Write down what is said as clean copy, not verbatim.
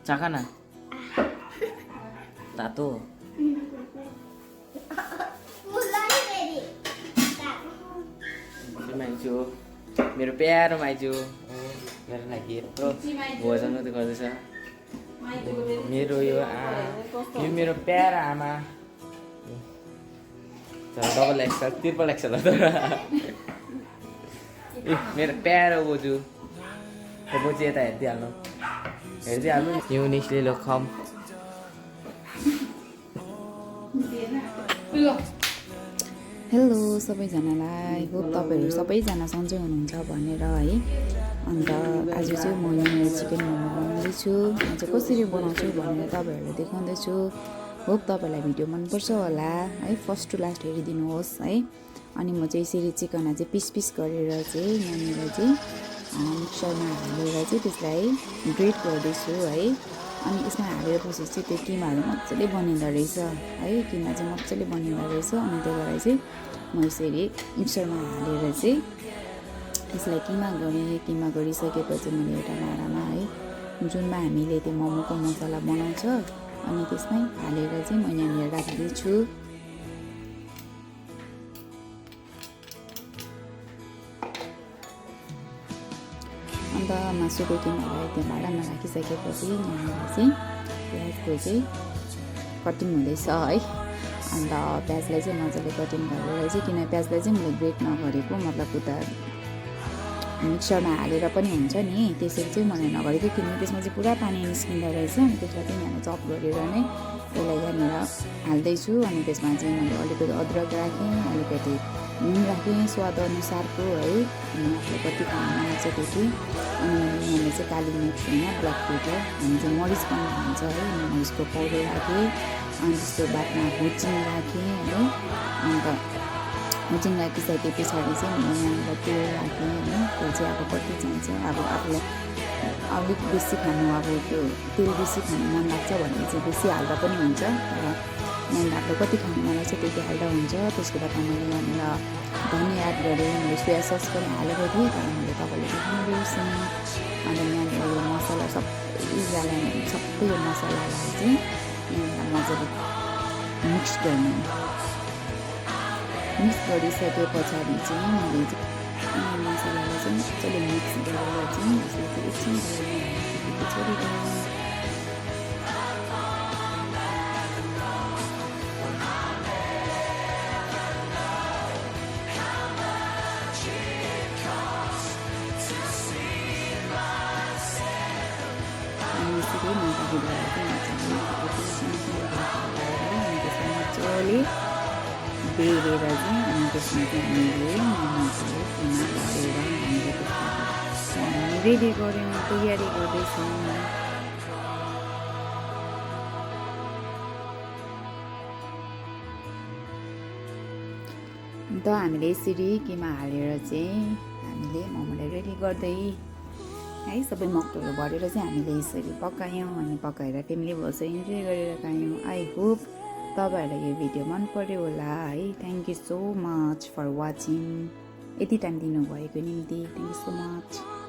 चाखा न तातो माइजू मेरो प्यारो माइजू मेरो लागि यत्रो भोजन मात्रै गर्दैछ मेरो यो मेरो प्यारो आमा डबल एक्सल ट्रिपल एक्सल मेरो प्यारो बोजू बोजू यता हेरिदिइहाल्नु युनिसले लोखम हेलो सबैजनालाई होप तपाईँहरू सबैजना सन्चै हुनुहुन्छ भनेर है अन्त आज चाहिँ म यहाँ चिकन मोमो बनाउँदैछु आज कसरी बनाउँछु भनेर तपाईँहरूलाई देखाउँदैछु होप तपाईँलाई भिडियो मनपर्छ होला है फर्स्ट टु लास्ट हेरिदिनुहोस् है अनि म चाहिँ यसरी चिकनलाई चाहिँ पिस पिस गरेर चाहिँ यहाँनिर चाहिँ मिक्सरमा हालेर चाहिँ त्यसलाई ग्रेट गर्दैछु है अनि यसमा हालेर पछि चाहिँ त्यो किमाहरू मजाले बनिँदो रहेछ है किमा चाहिँ मजाले बनिँदो रहेछ अनि त्यही भएर चाहिँ म यसरी मिक्सरमा हालेर चाहिँ यसलाई किमा गरिसकेपछि मैले एउटा भाँडामा है जुनमा हामीले त्यो मोमोको मसला बनाउँछ अनि त्यसमै हालेर चाहिँ म यहाँनिर राख्दैछु अन्त मासुको किमालाई त्यो भाँडामा राखिसकेपछि यहाँनिर चाहिँ प्याजको चाहिँ कटिङ हुँदैछ है अन्त प्याजलाई चाहिँ मजाले कटिङ गरेर चाहिँ किन प्याजलाई चाहिँ मैले ग्रेट नगरेको मतलब उता मिक्सरमा हालेर पनि हुन्छ नि त्यसरी चाहिँ मैले नगरेको किनभने त्यसमा चाहिँ पुरा पानी निस्किँदो रहेछ अनि त्यसलाई चाहिँ यहाँ चप गरेर नै त्यसलाई यहाँनिर हाल्दैछु अनि त्यसमा चाहिँ मैले अलिकति अदरक राखेँ अलिकति नुन राखेँ स्वाद अनुसारको है अनि आफूले कति खानु मन छ त्यति अनि मैले चाहिँ काली मिर्च होइन ब्ल्याक पेपर हामी चाहिँ मरिच पनि खान्छ है मरिचको पाउडर राखेँ अनि त्यसको बादमा हुचिङ राखेँ है अन्त हुचिङ राखिसके पछाडि चाहिँ म यहाँनिर तेल राखेँ होइन त्यो चाहिँ अब कति चाहिन्छ अब आफूलाई अलिक बेसी खानु अब त्यो तेल बेसी खानु मन लाग्छ भने चाहिँ बेसी हाल्दा पनि हुन्छ तर यहाँनिर आफूले कति खानु मन लाग्छ त्यति हाल्दा हुन्छ त्यसको बादमा मैले यहाँनिर धनियाँ एड गरेँ मैले सोया सस पनि हालेको थिएँ तर मैले तपाईँले देख्नु बिर्सेँ अन्त यहाँनिर यो मसला सबै यो मसलालाई चाहिँ यहाँनिर मजाले मिक्स गर्ने मिक्स गरिसके पछाडि चाहिँ मैले मसलालाई चाहिँ मजाले मिक्स गरेर चाहिँ यसलाई चाहिँ एकछिन छोडिदिएँ मजाले बेरेर चाहिँ अनि त्यसमा चाहिँ हामीले मोमोको किमा गरेर हामीले त्यसमा रेडी गऱ्यौँ तयारी गर्दैछौँ अन्त हामीले यसरी किमा हालेर चाहिँ हामीले मोमोलाई रेडी गर्दै है सबै मकटुहरू भरेर चाहिँ हामीले यसरी पकायौँ अनि पकाएर फ्यामिली भएछ इन्जोय गरेर खायौँ आई होप तपाईँहरूलाई यो भिडियो मन पर्यो होला है thank you so much for watching यति टाइम दिनुभएको निम्ति थ्याङ्क यू सो मच